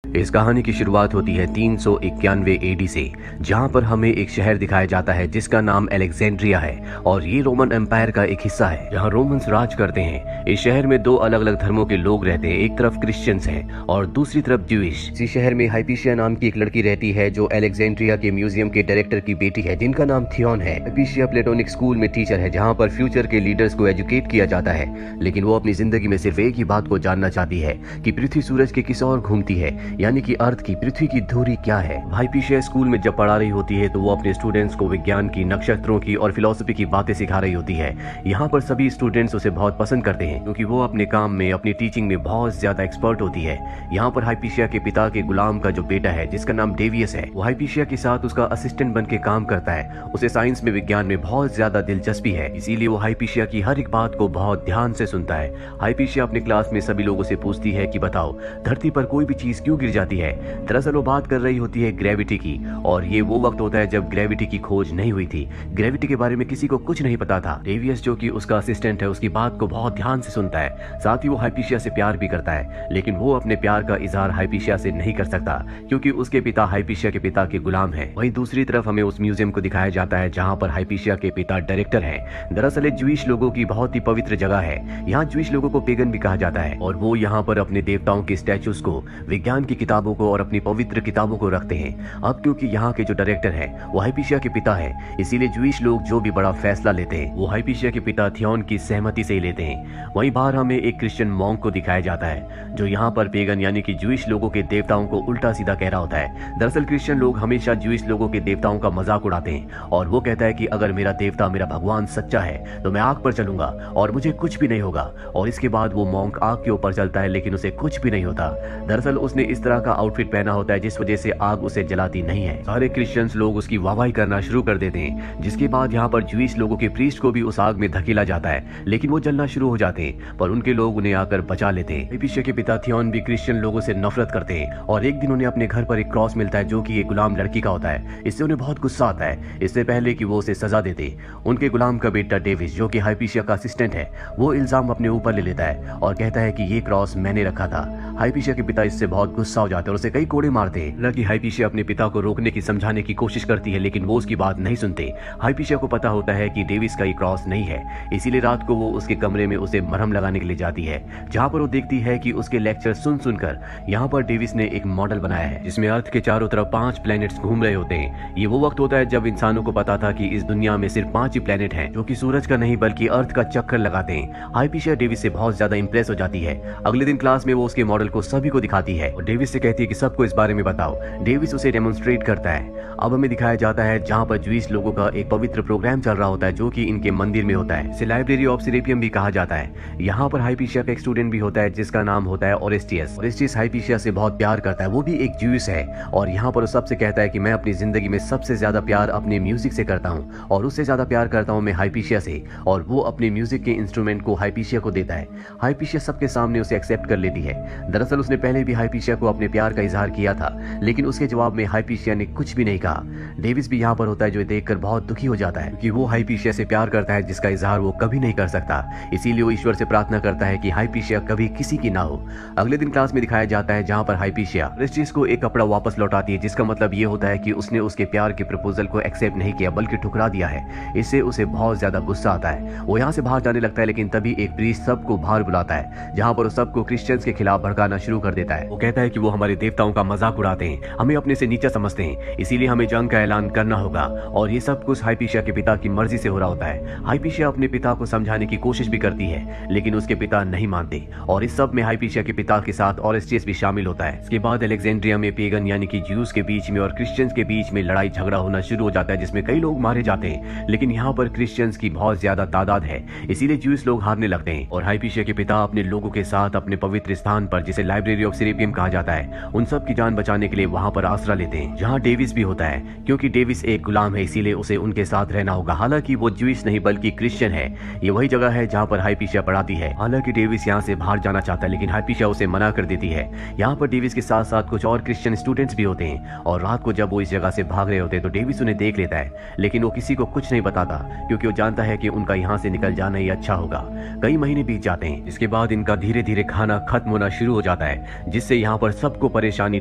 इस कहानी की शुरुआत होती है 391 एडी से, जहां पर हमें एक शहर दिखाया जाता है जिसका नाम अलेक्जेंड्रिया है और ये रोमन एम्पायर का एक हिस्सा है जहां रोमन्स राज करते हैं। इस शहर में दो अलग अलग धर्मों के लोग रहते हैं, एक तरफ क्रिश्चियंस हैं और दूसरी तरफ ज्यूइश। इसी शहर में हाइपीशिया नाम की एक लड़की रहती है जो अलेक्जेंड्रिया के म्यूजियम के डायरेक्टर की बेटी है, जिनका नाम थियोन है। हाइपीशिया प्लेटोनिक स्कूल में टीचर है जहाँ पर फ्यूचर के लीडर्स को एजुकेट किया जाता है, लेकिन वो अपनी जिंदगी में सिर्फ एक ही बात को जानना चाहती है कि पृथ्वी सूरज के किस ओर घूमती है, यानी कि अर्थ की पृथ्वी की धुरी क्या है। हाइपीशिया स्कूल में जब पढ़ा रही होती है तो वो अपने स्टूडेंट्स को विज्ञान की, नक्षत्रों की और फिलॉसफी की बातें सिखा रही होती है। यहाँ पर सभी स्टूडेंट्स उसे बहुत पसंद करते हैं क्योंकि वो अपने काम में, अपनी टीचिंग में बहुत ज्यादा एक्सपर्ट होती है। यहाँ पर हाइपीशिया के पिता के गुलाम का जो बेटा है जिसका नाम डेवियस है, वो हाइपीशिया के साथ उसका असिस्टेंट बन के काम करता है। उसे साइंस में, विज्ञान में बहुत ज्यादा दिलचस्पी है, इसीलिए वो हाइपीशिया की हर एक बात को बहुत ध्यान से सुनता है। हाइपीशिया अपने क्लास में सभी लोगों से पूछती है कि बताओ धरती पर कोई भी चीज क्यों गिर जाती है। दरअसल वो बात कर रही होती है ग्रेविटी की, और ये वो वक्त होता है जब ग्रेविटी की खोज नहीं हुई थी। ग्रेविटी के बारे में किसी को कुछ नहीं पता था। डेवियस जो कि उसका असिस्टेंट है उसकी बात को बहुत ध्यान से सुनता है, साथ ही वो हाइपीशिया से प्यार भी करता है, लेकिन वो अपने प्यार का इजहार हाइपीशिया से नहीं कर सकता क्योंकि उसके पिता हाइपीशिया के पिता के गुलाम है। वहीं दूसरी तरफ हमें उस म्यूजियम को दिखाया जाता है जहाँ पर हाइपीशिया के पिता डायरेक्टर है। दरअसल ज्यूइश लोगों की बहुत ही पवित्र जगह है। यहाँ ज्यूइश लोगों को पेगन भी कहा जाता है और वो यहाँ पर अपने देवताओं के स्टैचूज को, विज्ञान की किताबों को और अपनी पवित्र किताबों को रखते हैं। अब क्योंकि यहाँ के जो डायरेक्टर हैं वो हाइपीशिया के पिता है, इसीलिए ज्यूइश लोग जो भी बड़ा फैसला लेते हैं वो हाइपीशिया के पिता थियोन की सहमति से ही लेते हैं। वहीं बाहर हमें एक क्रिश्चियन मॉन्क को दिखाया जाता है जो यहाँ पर पेगन यानी कि ज्यूइश लोगों के देवताओं को उल्टा सीधा कह रहा होता है। दरअसल क्रिश्चियन लोग हमेशा ज्यूइश लोगों के देवताओं का मजाक उड़ाते हैं और वो कहता है कि अगर मेरा देवता, मेरा भगवान सच्चा है तो मैं आग पर चलूंगा और मुझे कुछ भी नहीं होगा। और इसके बाद वो मॉन्क आग के ऊपर चलता है लेकिन उसे कुछ भी नहीं होता। दरअसल उसने इस तरह का आउटफिट पहना होता है जिस वजह से आग उसे जलाती नहीं है। सारे क्रिश्चियंस लोग उसकी वाहवाही करना शुरू कर देते हैं, जिसके बाद यहाँ पर ज्यूइश लोगों के प्रीस्ट को भी उस आग में धकेला जाता है, लेकिन वो जलना शुरू हो जाते हैं, पर उनके लोग उन्हें आकर बचा लेते हैं। हाइपीशिया के पिता थियोन भी क्रिश्चियन लोगों से नफरत करते हैं और एक दिन उन्हें अपने घर पर एक क्रॉस मिलता है जो कि एक गुलाम लड़की का होता है। इससे उन्हें बहुत गुस्सा आता है। इससे पहले कि वो उसे सजा देते, उनके गुलाम का बेटा डेविस जो कि हाइपीशिया का असिस्टेंट है, वो इल्जाम अपने ऊपर ले लेता है और कहता है कि ये क्रॉस मैंने रखा था। हाइपीशिया के पिता इससे बहुत गुस्सा हो जाते हैं और उसे कई कोड़े मारते हैं। हालांकि हाइपीशिया अपने पिता को रोकने की, समझाने की कोशिश करती है लेकिन वो उसकी बात नहीं सुनते। हाइपीशिया को पता होता है कि डेविस का ये क्रॉस नहीं है, इसीलिए रात को वो उसके कमरे में उसे मरहम लगाने के लिए जाती है, जहाँ पर वो देखती है कि उसके लेक्चर सुन सुनकर यहाँ पर डेविस ने एक मॉडल बनाया है जिसमें अर्थ के चारों तरफ 5 प्लैनेट्स घूम रहे होते हैं। ये वो वक्त होता है जब इंसानों को पता था कि इस दुनिया में सिर्फ 5 ही प्लैनेट हैं जो कि सूरज का नहीं बल्कि अर्थ का चक्कर लगाते हैं। हाइपीशिया डेविस से बहुत ज्यादा इंप्रेस हो जाती है। अगले दिन क्लास में वो उसके मॉडल को सभी को दिखाती है और डेविस से कहती है कि सबको इस बारे में बताओ। डेविस उसे डेमोन्स्ट्रेट करता है। अब हमें दिखाया जाता है जहाँ पर ज्यूइश लोगों का एक पवित्र प्रोग्राम चल रहा होता है जो कि इनके मंदिर में होता है। इसे लाइब्रेरी ऑफ सेरेपियम भी कहा जाता है। यहाँ पर हाइपीशिया का एक स्टूडेंट भी होता है जिसका नाम होता है ओरेस्टियस। ओरेस्टियस हाइपीशिया से बहुत प्यार करता है, वो भी एक ज्यूइश है और यहाँ पर सबसे कहता है कि मैं अपनी जिंदगी में सबसे ज्यादा प्यार अपने म्यूजिक से करता हूँ और उससे ज्यादा प्यार करता हूँ मैं हाइपीशिया से, और वो अपने म्यूजिक के इंस्ट्रूमेंट को हाइपीशिया को देता है। हाइपीशिया सबके सामने उसे एक्सेप्ट कर लेती है। दरअसल उसने पहले भी हाइपीशिया को अपने प्यार का इजहार किया था, लेकिन उसके जवाब में हाइपीशिया ने कुछ भी नहीं कहा। डेविस भी यहाँ पर होता है जो देखकर बहुत दुखी हो जाता है क्योंकि वो हाइपीशिया से प्यार करता है जिसका इजहार वो कभी नहीं कर सकता। इसीलिए वो ईश्वर से प्रार्थना करता है कि हाइपीशिया कभी किसी की ना हो। अगले दिन क्लास में दिखाया जाता है जहाँ पर हाइपीशिया ओरेस्टियस को एक कपड़ा वापस लौटाती है, जिसका मतलब ये होता है कि उसने उसके प्यार के प्रपोजल को एक्सेप्ट नहीं किया बल्कि ठुकरा दिया है। इससे उसे बहुत ज्यादा गुस्सा आता है। वो यहाँ से बाहर जाने लगता है, लेकिन तभी एक प्रीस्ट सबको बाहर बुलाता है जहाँ पर वो सबको क्रिश्चियंस के खिलाफ भड़काना शुरू कर देता है। वो कहता है कि वो हमारे देवताओं का मजाक उड़ाते हैं, हमें अपने से नीचा समझते हैं, इसीलिए हमें जंग का ऐलान करना होगा। और ये सब कुछ हाइपीशिया के पिता की मर्जी से हो रहा होता है। हाइपीशिया अपने पिता को समझाने की कोशिश भी करती है, लेकिन उसके पिता नहीं मानते और इस सब में हाइपीशिया के पिता के साथ ओरेस्टियस भी शामिल होता है। इसके बाद अलेक्जेंड्रिया में पेगन यानी कि ज्यूज के बीच में और क्रिश्चियंस के बीच में लड़ाई झगड़ा होना शुरू हो जाता है, जिसमें कई लोग मारे जाते हैं। लेकिन यहाँ पर क्रिश्चियंस की बहुत ज्यादा तादाद है, इसीलिए ज्यूज लोग हारने लगते हैं और हाइपीशिया के पिता अपने लोगों के साथ अपने पवित्र स्थान पर, जिसे लाइब्रेरी ऑफ सेरेपियम कहा जाता है, उन सब की जान बचाने के लिए वहाँ पर आसरा लेते हैं, जहाँ डेविस भी होता है। क्योंकि डेविस एक गुलाम है इसीलिए उसे उनके साथ रहना होगा। हालांकि वो ज्यूइश नहीं बल्कि क्रिश्चियन है। ये वही जगह है जहाँ पर हाइपीशिया पढ़ाती है। हालांकि डेविस यहाँ से बाहर जाना चाहता है, लेकिन हाइपीशिया उसे मना कर देती है। यहाँ पर डेविस के साथ साथ कुछ और क्रिश्चियन स्टूडेंट्स भी होते हैं और रात को जब वो इस जगह से भाग रहे होते हैं तो डेविस उन्हें देख लेता है, लेकिन वो किसी को कुछ नहीं बताता क्योंकि वो जानता है कि उनका यहाँ से निकल जाना ही अच्छा होगा। कई महीने बीत जाते हैं, इसके बाद इनका धीरे धीरे खाना खत्म होना शुरू हो जाता है, जिससे यहाँ पर सबको परेशानी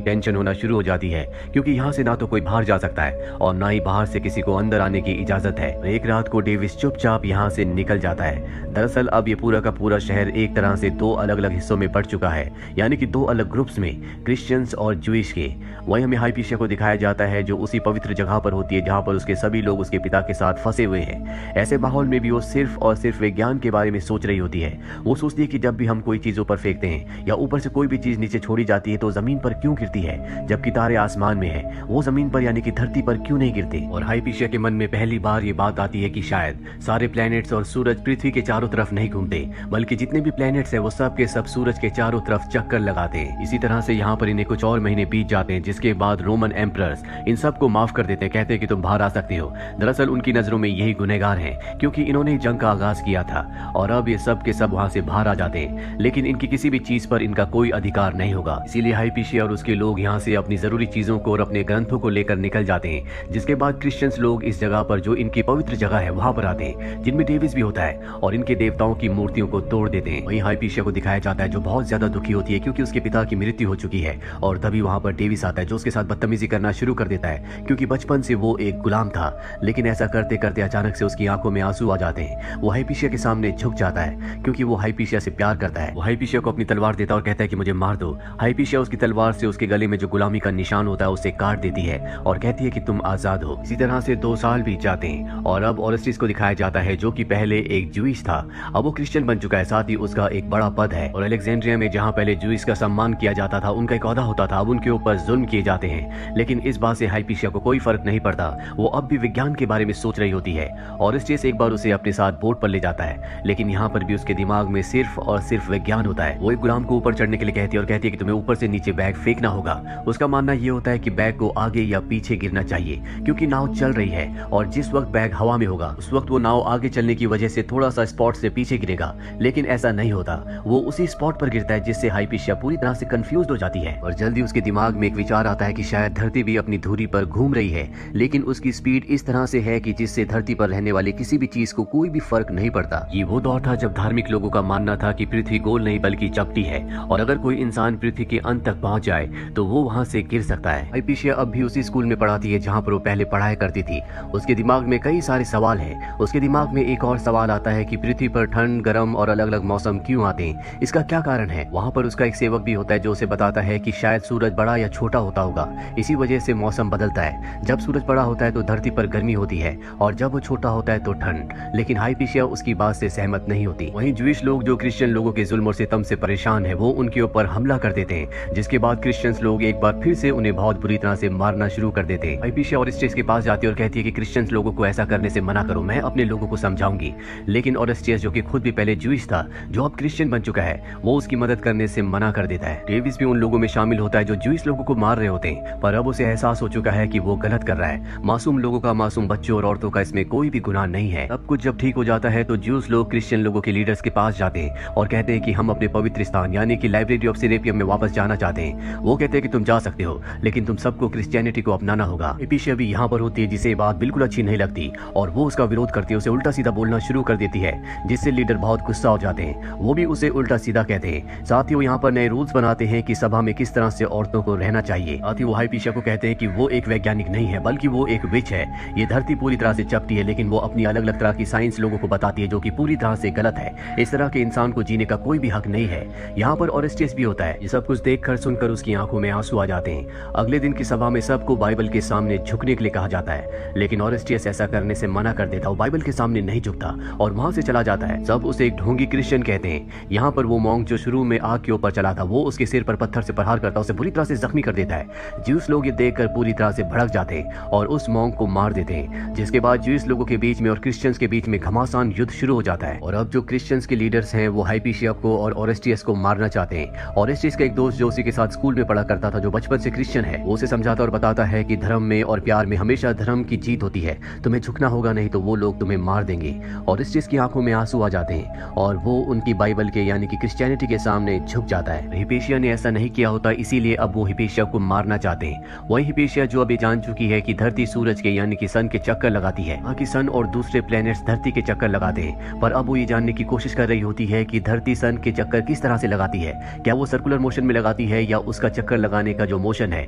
टेंशन होना शुरू हो जाती है, क्योंकि यहाँ से ना तो कोई बाहर जा सकता है और ना ही बाहर से किसी को अंदर आने की इजाजत है। एक रात को डेविस चुपचाप यहाँ से निकल जाता है। दरअसल अब ये पूरा का पूरा शहर एक तरह से दो अलग अलग हिस्सों में बढ़ चुका है, यानी कि दो अलग ग्रुप्स में, क्रिश्चियंस और जूइश के। वहीं हमें हाइपीशिया को दिखाया जाता है जो उसी पवित्र जगह पर होती है जहाँ पर उसके सभी लोग उसके पिता के साथ फंसे हुए हैं। ऐसे माहौल में भी वो सिर्फ और सिर्फ विज्ञान के बारे में सोच रही होती है। वो सोचती है कि जब भी हम कोई चीज ऊपर फेंकते हैं या ऊपर से कोई भी चीज नीचे छोड़ी जाती है तो जमीन पर क्यों गिरती है, जबकि तारे आसमान में है, वो जमीन पर यानी कि धरती पर क्यों नहीं गिरते। और हाइपीशिया के मन में पहली बार ये बात आती है कि शायद सारे प्लैनेट्स और सूरज पृथ्वी के चारों तरफ नहीं घूमते, बल्कि जितने भी प्लैनेट्स हैं वो सब के सब सूरज के चारों तरफ चक्कर लगाते हैं। इसी तरह से यहाँ पर इन्हें कुछ और महीने बीत जाते हैं, जिसके बाद रोमन एम्परर्स इन सब को माफ कर देते हैं, कहते हैं कि तुम बाहर आ सकते हो। दरअसल उनकी नजरों में यही गुनहगार हैं, क्योंकि इन्होंने जंग का आगाज किया था और अब ये सब के सब वहां से बाहर आ जाते हैं, लेकिन इनकी किसी भी चीज पर इनका कोई अधिकार नहीं होगा। इसीलिए हाइपीशिया और उसके लोग यहाँ से अपनी जरूरी चीजों को और अपने ग्रंथों को लेकर निकल जाते हैं। जिसके बाद क्रिश्चियंस लोग इस जगह पर जो इनकी पवित्र जगह है वहां पर आते हैं, जिनमें डेविस भी होता है, और इनके देवताओं की मूर्तियों को तोड़ देते हैं। वहीं हाइपीशिया को दिखाया जाता है जो बहुत ज्यादा दुखी होती है, क्योंकि उसके पिता की मृत्यु हो चुकी है। और तभी वहां पर डेविस आता है जो उसके साथ बदतमीजी करना शुरू कर देता है, क्योंकि बचपन से वो एक गुलाम था। लेकिन ऐसा करते करते अचानक से उसकी आंखों में आंसू आ जाते हैं। वो हाइपीशिया के सामने झुक जाता है, क्योंकि वो हाइपीशिया से प्यार करता है। वो हाइपीशिया को अपनी तलवार देता है और कहता है कि मुझे मार दो। हाइपीशिया उसकी तलवार से उसके गले में जो गुलामी का निशान होता है उसे काट देती है और कहती है कि तुम आजाद हो। इसी तरह से 2 साल बीत जाते हैं और अब ओरेस्टिस को दिखाया जाता है जो कि पहले एक जूइश था, अब वो क्रिश्चियन बन चुका है। साथ ही उसका एक बड़ा पद है और अलेक्जेंड्रिया में जहाँ पहले जूइश का सम्मान किया जाता था, उनका एक ओहदा होता था, अब उनके ऊपर जुल्म किए जाते हैं। लेकिन इस बात से हाइपीशिया को कोई फर्क नहीं पड़ता, वो अब भी विज्ञान के बारे में सोच रही होती है। ओरेस्टिस एक बार उसे अपने साथ बोट पर ले जाता है, लेकिन यहाँ पर भी उसके दिमाग में सिर्फ और सिर्फ विज्ञान होता है। वो एक गुलाम को ऊपर चढ़ने के लिए कहती है और कहती है कि तुम्हें ऊपर से नीचे बैग फेंकना होगा। उसका मानना ये होता है कि बैग को आगे या पीछे गिरना चाहिए, क्योंकि नाव चल रही है और जिस वक्त बैग हवा में होगा उस वक्त वो नाव आगे चलने की वजह से थोड़ा सा स्पॉट से पीछे गिरेगा। लेकिन ऐसा नहीं होता, वो उसी स्पॉट पर गिरता है, जिससे हाइपीशिया पूरी तरह से कंफ्यूज हो जाती है। और जल्दी उसके दिमाग में एक विचार आता है कि शायद धरती भी अपनी धुरी पर घूम रही है, लेकिन उसकी स्पीड इस तरह से है कि जिससे धरती पर रहने वाले किसी भी चीज को कोई भी फर्क नहीं पड़ता। ये वो दौर था जब धार्मिक लोगों का मानना था कि पृथ्वी गोल नहीं बल्कि चपटी है, और अगर कोई इंसान पृथ्वी के अंत तक पहुंच जाए तो वो वहां से गिर सकता है। हाइपीशिया अब भी उसी स्कूल में पढ़ाती है जहाँ पर वो पहले पढ़ाई करती थी। उसके दिमाग में कई सारे सवाल हैं। उसके दिमाग में एक और सवाल आता है कि पृथ्वी पर ठंड, गर्म और अलग अलग मौसम क्यों आते हैं, इसका क्या कारण है। वहाँ पर उसका एक सेवक भी होता है जो उसे बताता है कि शायद सूरज बड़ा या छोटा होता होगा, इसी वजह से मौसम बदलता है। जब सूरज बड़ा होता है तो धरती पर गर्मी होती है और जब वो छोटा होता है तो ठंड। लेकिन हाइपीशिया उसकी बात से सहमत नहीं होती। वहीं जूइश लोग जो क्रिश्चियन लोगों के जुल्म और सितम से परेशान है, वो उनके ऊपर हमला कर देते हैं, जिसके बाद क्रिश्चियंस लोग एक बार फिर से उन्हें बहुत बुरी तरह से मारना शुरू कर देते हैं। हाइपीशिया ओरेस्टिस के पास जाती है और कहती है कि क्रिश्चियंस लोगों को ऐसा करने से मना करो, मैं अपने लोगों को समझाऊंगी। लेकिन ओरेस्टिस जो कि खुद भी पहले जूइश था, जो अब क्रिश्चियन बन चुका है, वो उसकी मदद करने से मना कर देता है। डेविस भी उन लोगों में शामिल होता है जो जूइश लोगों को मार रहे होते हैं, पर अब उसे एहसास हो चुका है कि वो गलत कर रहा है। मासूम लोगों का, मासूम बच्चों और औरतों का इसमें कोई भी गुनाह नहीं है। सब कुछ जब ठीक हो जाता है तो जूस लोग क्रिश्चियन लोगों के लीडर्स के पास जाते हैं और कहते हैं कि हम अपने पवित्र स्थान यानी कि लाइब्रेरी ऑफ सेरेपियम में वापस जाना चाहते हैं। वो कहते हैं कि तुम जा सकते हो, लेकिन तुम सबको क्रिश्चियनिटी को अपनाना होगा। हाइपीशिया भी यहाँ पर होती है, जिसे बात बिल्कुल अच्छी नहीं लगती और वो उसका विरोध करती है, उसे उल्टा सीधा बोलना शुरू कर देती है, जिससे लीडर बहुत गुस्सा हो जाते हैं। वो भी उसे उल्टा सीधा कहते हैं। साथ ही वो यहाँ पर नए रूल्स बनाते हैं कि सभा में किस तरह से औरतों को रहना चाहिए। साथ ही वो हाइपीशिया को कहते हैं कि वो एक वैज्ञानिक नहीं है, बल्कि वो एक विच है। ये धरती पूरी तरह से चपटी है, लेकिन वो अपनी अलग अलग तरह की साइंस लोगों को बताती है, जो कि पूरी तरह से गलत है। इस तरह के इंसान को जीने का कोई भी हक नहीं है। यहाँ पर ओरेस्टिस भी होता है। ये सब कुछ देखकर सुनकर उसकी आंखों में आंसू आ जाते हैं। अगले दिन की सभा में सबको बाइबल के सामने झुकने के लिए कहा जाता है, लेकिन ओरेस्टिस ऐसा करने से मना कर देता। वो बाइबल के सामने नहीं झुकता और वहां से चला जाता है। सब उसे एक ढोंगी क्रिश्चियन कहते हैं। यहाँ पर वो मॉन्क जो शुरू में आग के ऊपर चला था, वो उसके सिर पर पत्थर से प्रहार करता, उसे बुरी तरह से जख्मी कर देता है। ज्यूस लोग ये देखकर पूरी तरह से भड़क जाते हैं और उस मॉन्क को मार देते हैं, जिसके बाद ज्यूस लोगों के बीच में और क्रिश्चियंस के बीच में घमासान युद्ध शुरू हो जाता है। और अब जो क्रिश्चियंस के लीडर्स हैं वो हाइपीशिया को और ओरेस्टिस को मारना चाहते हैं। ओरेस्टिस का एक दोस्त जो उसी के साथ स्कूल में पढ़ा करता था, जो बचपन से क्रिश्चियन है, वो उसे समझाता और बताता है कि धर्म में और प्यार में हमेशा धर्म की जीत होती है, तुम्हें झुकना होगा, नहीं तो वो लोग तुम्हें मार देंगे। ओरेस्टिस की आंखों में आंसू आ जाते हैं और वो उनकी बाइबल के यानी कि क्रिश्चियनिटी के सामने झुक जाता है। हिपेशिया ने ऐसा नहीं किया होता, इसीलिए अब वो हिपेशिया को मारना चाहते हैं। वही हिपेशिया जो अभी जान चुकी है कि धरती सूरज के यानी कि सन के चक्कर लगाती है, बाकी सन और दूसरे प्लैनेट्स धरती के चक्कर लगाते हैं, पर अब वो ये जानने की कोशिश कर रही होती है कि धरती सन के चक्कर किस तरह से लगाती है, क्या वो सर्कुलर मोशन में लगाती है या उसका चक्कर लगाने का जो मोशन है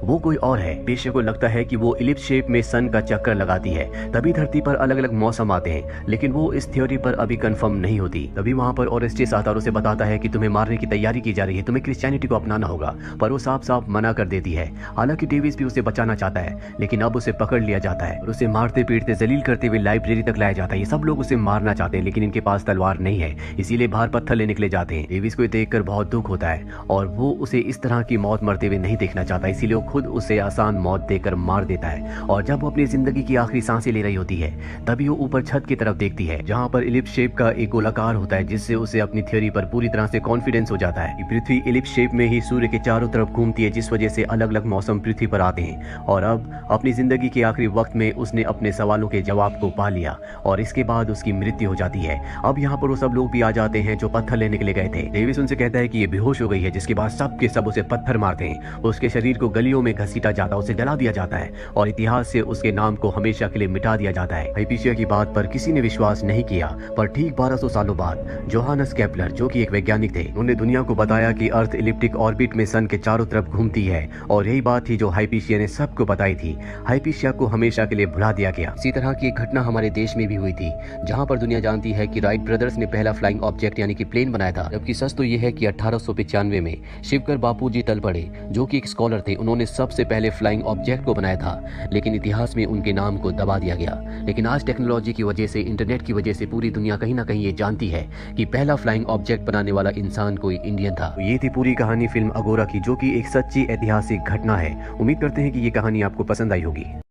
वो कोई और है। पेशे को लगता है कि वो इलिप्स शेप में सन का चक्कर लगाती है, तभी धरती पर अलग अलग मौसम आते हैं, लेकिन वो इस थ्योरी पर अभी कंफर्म नहीं होती। तभी वहां पर ओरेस्टेस आता और उसे बताता है कि तुम्हें मारने की तैयारी की जा रही है, तुम्हें क्रिश्चियनिटी को अपनाना होगा, पर वो साफ साफ मना कर देती है। हालांकि डेविस भी उसे बचाना चाहता है, लेकिन अब उसे पकड़ लिया जाता है और उसे मारते पीटते जलील करते हुए लाइब्रेरी तक लाया जाता है। ये सब लोग उसे मारना चाहते हैं, लेकिन इनके पास तलवार नहीं है, इसीलिए बाहर पत्थर लेने के लिए जाते हैं। डेविस को देखकर बहुत दुख होता है और वो उसे इस तरह की मौत मरते हुए नहीं देखना चाहता, इसीलिए वो खुद उसे आसान मौत देकर मार देता है। और जब वो अपनी जिंदगी की आखिरी सांसें ले रही होती है, तभी वो ऊपर छत की तरफ देखती है, जहां पर इलिप्स शेप का एक गोलाकार होता है, जिससे उसे अपनी थ्योरी पर पूरी तरह से कॉन्फिडेंस हो जाता है कि पृथ्वी इलिप्स शेप में ही सूर्य के चारों तरफ घूमती है, जिस वजह से अलग अलग मौसम पृथ्वी पर आते हैं। और अब अपनी जिंदगी के आखिरी वक्त में उसने अपने सवालों के जवाब को पा लिया और इसके बाद उसकी मृत्यु हो जाती है। अब यहाँ पर वो सब लोग भी आ जाते हैं जो पत्थर लेने के लिए गए थे। डेविस उनसे कहता है कि ये बेहोश हो गई है, जिसके बाद सब के सब उसे पत्थर मारते हैं। उसके शरीर को गलियों में घसीटा जाता है, उसे जला दिया जाता है और इतिहास से उसके नाम को हमेशा के लिए मिटा दिया जाता है। हाइपीशिया की बात पर किसी ने विश्वास नहीं किया, पर ठीक 1200 सालों बाद जोहानस केपलर, जो कि एक वैज्ञानिक थे, उन्होंने दुनिया को बताया कि अर्थ इलिप्टिक ऑर्बिट में सन के चारों तरफ घूमती है और यही बात थी जो हाइपीशिया ने सबको बताई थी। हाइपीशिया को हमेशा के लिए भुला दिया गया। इसी तरह की एक घटना हमारे देश में भी हुई थी, जहां पर दुनिया जानती है कि राइट ब्रदर्स ने पहला फ्लाइंग ऑब्जेक्ट यानी कि प्लेन बनाया था। जबकि सच तो यह है कि 1895 में शिवकर बापूजी तलपड़े, जो कि एक स्कॉलर थे, उन्होंने सबसे पहले फ्लाइंग ऑब्जेक्ट को बनाया था, लेकिन इतिहास में उनके नाम को दबा दिया गया। लेकिन आज टेक्नोलॉजी की वजह से, इंटरनेट की वजह से पूरी दुनिया कहीं ना कहीं ये जानती है कि पहला फ्लाइंग ऑब्जेक्ट बनाने वाला इंसान कोई इंडियन था। ये थी पूरी कहानी फिल्म अगोरा की, जो कि एक सच्ची ऐतिहासिक घटना है। उम्मीद करते हैं कि ये कहानी आपको पसंद आई होगी।